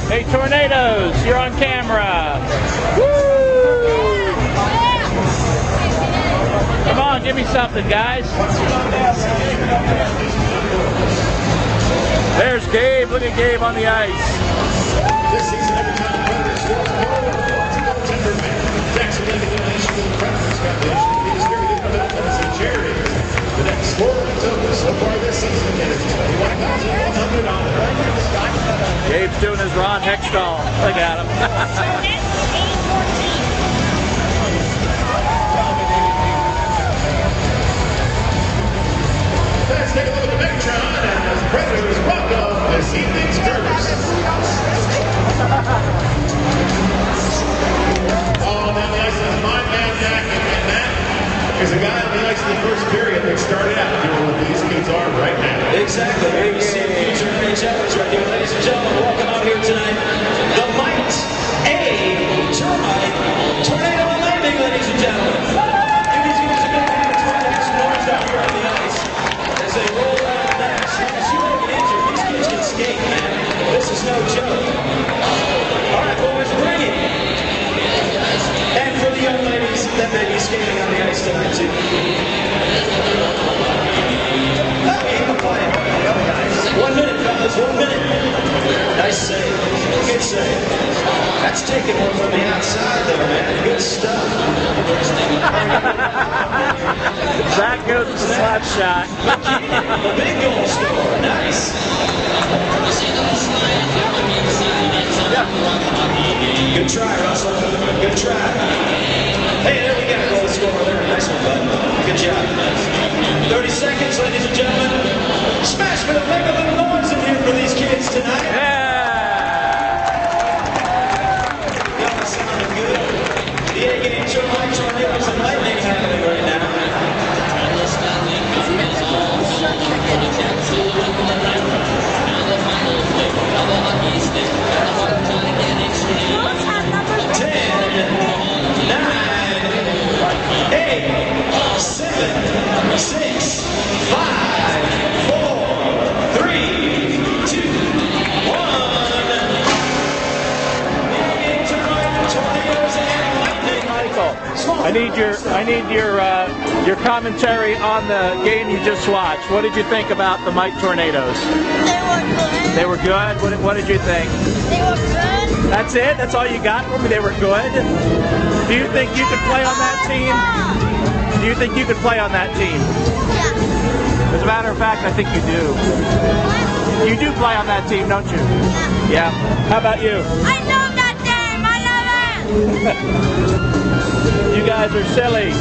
Hey, Tornadoes, you're on camera. Woo! Come on, give me something, guys. There's Gabe. Look at Gabe on the ice. This season, every time the Predators scores more than one goaltender man, Jackson led the donation to the Predators Foundation to be distributed to benefits and charities. The next scorer in total so far this season is $21,100. Gabe's doing his Ron Hextall. Look at him. Let's take a look at the Bridgestone as the Predators welcome this evening's first. Oh, now the ice is my man Jack, and that is a guy on the ice in the first period that started out doing what these kids are right now. Exactly. Here we see the future NHLers right here, ladies and gentlemen. Welcome out here tonight. The Mite Termite Tornado and Lightning, ladies and gentlemen. Give these guys a big hand. It's fun to make some noise out here on the ice as they roll out of the net. As soon as you don't get injured, these kids can skate, man. This is no joke. All right, boys, bring it. And for the young ladies that may be skating on the ice tonight, too. Okay, we're playing. 1 minute, fellas, 1 minute. Nice save. Good save. That's taking one from the outside there, man. Good stuff. That goes to the slap shot. The big goal scorer. Nice. Good try, Russell. Good try. Hey, there we got a goal scorer there. Nice one, bud. Good job. 30 seconds, ladies and gentlemen. Smash for the make a little noise in here for these kids tonight. Yeah! Y'all sounding good. The A-game Tornadoes and Lightning happening right now. I need your commentary on the game you just watched. What did you think about the Mite Tornadoes? They were good. They were good. What did you think? They were good. That's it? That's all you got for me? They were good? Do you think you could play on that team? Do you think you could play on that team? Yeah. As a matter of fact, I think you do. You do play on that team, don't you? Yeah. Yeah. How about you? I love that game. I love it. You guys are silly.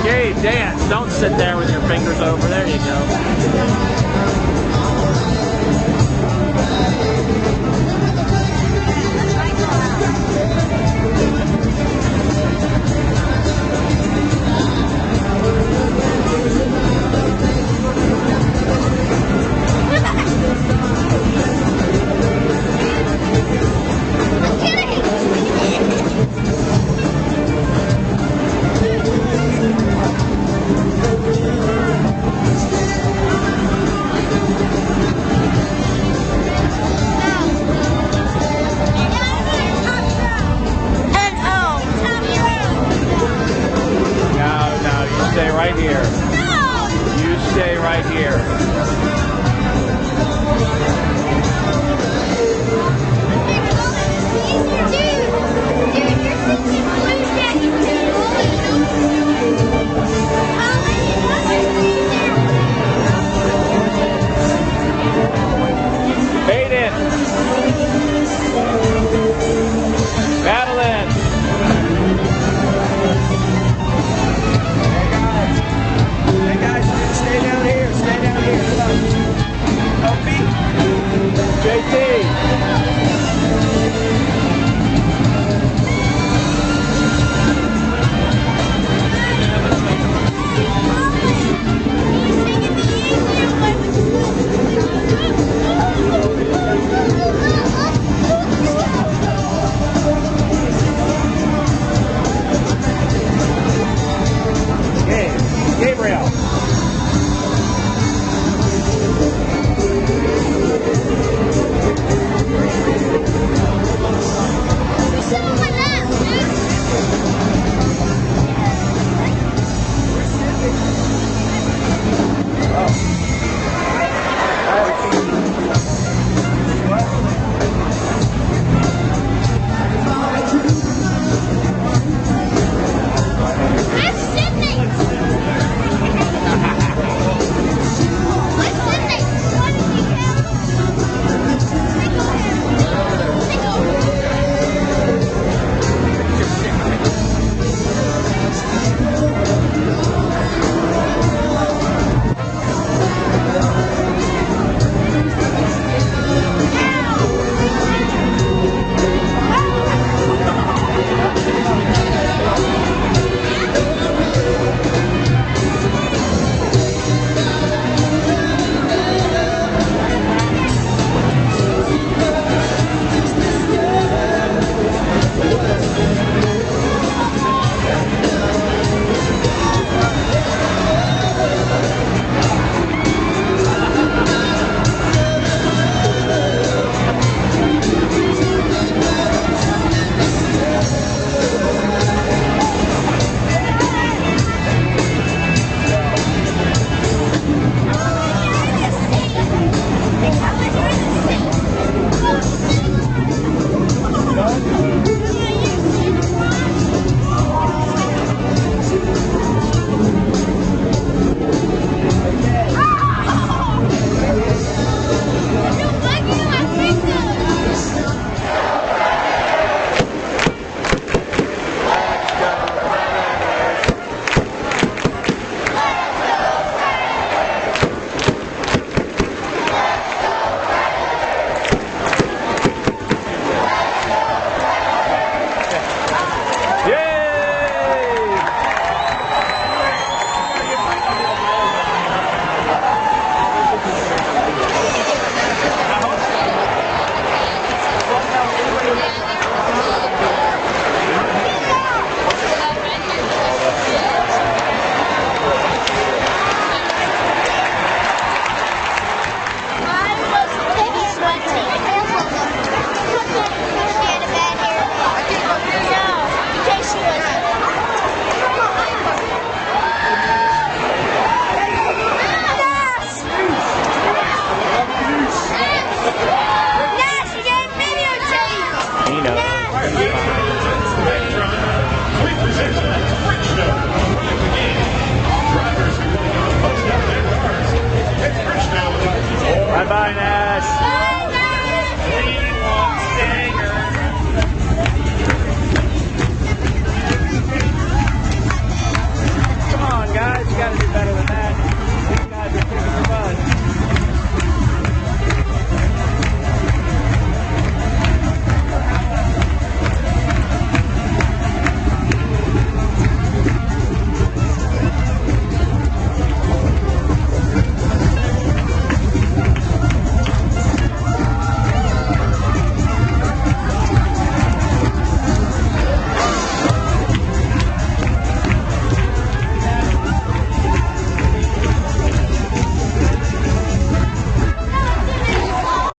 Gabe, dance. Don't sit there with your fingers over. There you go. Stay right here.